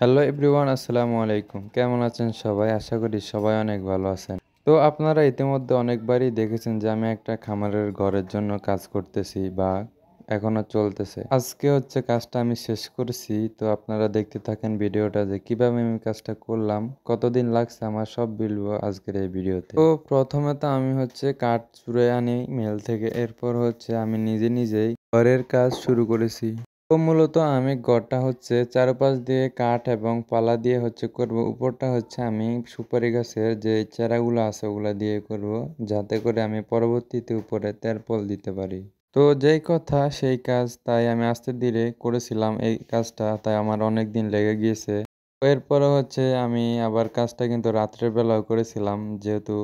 Hello everyone, আসসালামু আলাইকুম। কেমন আছেন সবাই? আশা করি সবাই অনেক ভালো আছেন। তো আপনারা ইতিমধ্যে অনেকবারই দেখেছেন যে আমি একটা খামারের ঘরের জন্য কাজ করতেছি বা এখনো চলতেছে। আজকে হচ্ছে কাজটা আমি শেষ করেছি। তো আপনারা দেখতে থাকেন ভিডিওটা যে কিভাবে আমি কাজটা করলাম, কতদিন লাগছে আমার সব বলবো আজকের এই ভিডিওতে। তো প্রথমে তো আমি হচ্ছে কাঠ চুড়ে আনি মেল থেকে। এরপর হচ্ছে আমি নিজে নিজেই ঘরের কাজ শুরু করেছি। তো মূলত আমি ঘরটা হচ্ছে চারপাশ দিয়ে কাঠ এবং পালা দিয়ে হচ্ছে করব। উপরটা হচ্ছে আমি সুপারি গাছের যে চারাগুলো আছে ওগুলা দিয়ে করব, যাতে করে আমি পরবর্তীতে উপরে তেরপল দিতে পারি। তো যেই কথা সেই কাজ, তাই আমি আস্তে ধীরে করেছিলাম এই কাজটা, তাই আমার অনেক দিন লেগে গিয়েছে। এরপরে হচ্ছে আমি আবার কাজটা কিন্তু রাত্রের বেলাও করেছিলাম, যেহেতু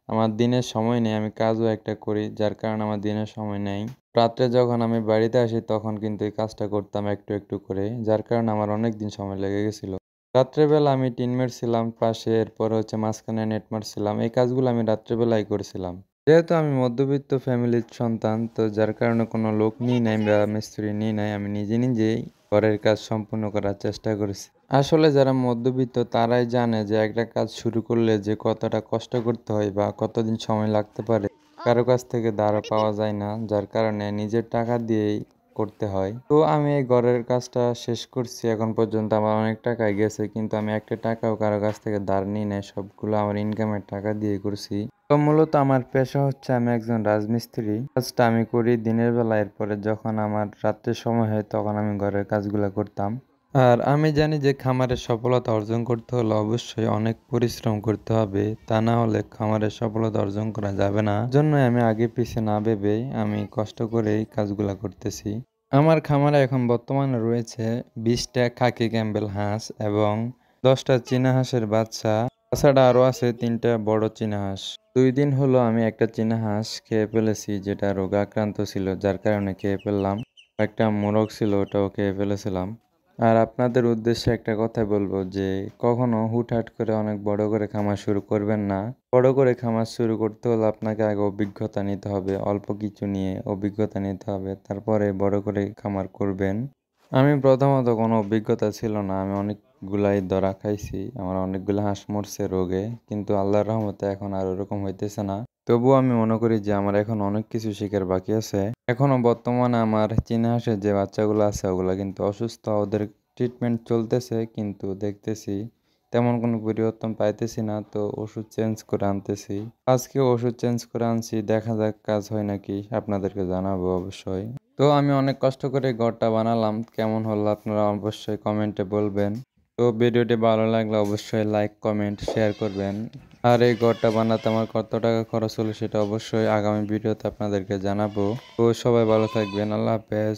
আমার দিনের সময় নেই, আমি কাজও একটা করি যার কারণে আমার দিনের সময় নেই। রাত্রে যখন আমি বাড়িতে আসি তখন কিন্তু এই কাজটা করতাম একটু একটু করে, যার কারণে আমার অনেক দিন সময় লেগে গেছিল। রাত্রেবেলা আমি টিন মেরেছিলাম পাশে, এরপর হচ্ছে মাঝখানে নেট মারছিলাম। এই কাজগুলো আমি রাত্রেবেলাই করেছিলাম। যেহেতু আমি মধ্যবিত্ত ফ্যামিলির সন্তান, তো যার কারণে কোনো লোক নিই নাই বা মিস্ত্রি নিই নাই, আমি নিজে নিজেই ঘরের কাজ সম্পূর্ণ করার চেষ্টা করেছি। আসলে যারা মধ্যবিত্ত তারাই জানে যে একটা কাজ শুরু করলে যে কতটা কষ্ট করতে হয় বা কতদিন সময় লাগতে পারে। কারো কাছ থেকে ধারও পাওয়া যায় না, যার কারণে নিজের টাকা দিয়েই করতে হয়। তো আমি এই ঘরের কাজটা শেষ করছি, এখন পর্যন্ত আমার অনেক টাকাই গেছে, কিন্তু আমি একটা টাকাও কারো কাছ থেকে ধার নিই নাই, সবগুলো আমার ইনকামের টাকা দিয়ে করছি। তো মূলত আমার পেশা হচ্ছে আমি একজন রাজমিস্ত্রি। কাজটা আমি করি দিনের বেলা, এরপরে যখন আমার রাত্রের সময় হয় তখন আমি ঘরের কাজগুলো করতাম। আর আমি জানি যে খামারের সফলতা অর্জন করতে হলে অবশ্যই অনেক পরিশ্রম করতে হবে, তা না হলে খামারের সফলতা অর্জন করা যাবে না। জন্যই আমি আগে পিছে না ভেবে আমি কষ্ট করে এই কাজগুলা করতেছি। আমার খামারে এখন বর্তমানে রয়েছে 20টা খাকি ক্যাম্বেল হাঁস এবং 10টা চীনা হাঁসের বাচ্চা। তাছাড়া আরও আছে 3টা বড় চীনা হাঁস। 2 দিন হলো আমি একটা চীনা হাঁস খেয়ে ফেলেছি, যেটা রোগাক্রান্ত ছিল, যার কারণে খেয়ে ফেললাম। একটা মোরগ ছিল, ওটাও খেয়ে ফেলেছিলাম। আর আপনাদের উদ্দেশ্যে একটা কথা বলবো যে কখনো হুটহাট করে অনেক বড় করে খামার শুরু করবেন না। বড় করে খামার শুরু করতে হলে আপনাকে আগে অভিজ্ঞতা নিতে হবে, অল্প কিছু নিয়ে অভিজ্ঞতা নিতে হবে, তারপরে বড় করে খামার করবেন। আমি প্রথমত কোনো অভিজ্ঞতা ছিল না, আমি অনেকগুলাই ধরা খাইছি, আমার অনেকগুলো হাঁস মরছে রোগে, কিন্তু আল্লাহর রহমতে এখন আর ওরকম হইতেছে না। তবুও আমি মনে করি যে আমার এখন অনেক কিছু শেখার বাকি আছে। এখনো বর্তমানে আমার চীনা হাঁসের যে বাচ্চাগুলো আছে ওগুলো কিন্তু অসুস্থ, ওদের ট্রিটমেন্ট চলতেছে, কিন্তু দেখতেছি তেমন কোনো পরিবর্তন পাইতেছি না, তো ওষুধ চেঞ্জ করে আনতেছি। আজকে ওষুধ চেঞ্জ করে আনছি, দেখা যাক কাজ হয় নাকি, আপনাদেরকে জানাবো অবশ্যই। তো আমি অনেক কষ্ট করে ঘরটা বানালাম, কেমন হলো আপনারা অবশ্যই কমেন্টে বলবেন। তো ভিডিওটি ভালো লাগলে অবশ্যই লাইক কমেন্ট শেয়ার করবেন। আর এই ঘরটা বানাতে আমার কত টাকা খরচ হলো সেটা অবশ্যই আগামী ভিডিওতে আপনাদেরকে জানাবো। তো সবাই ভালো থাকবেন, আল্লাহ হাফেজ।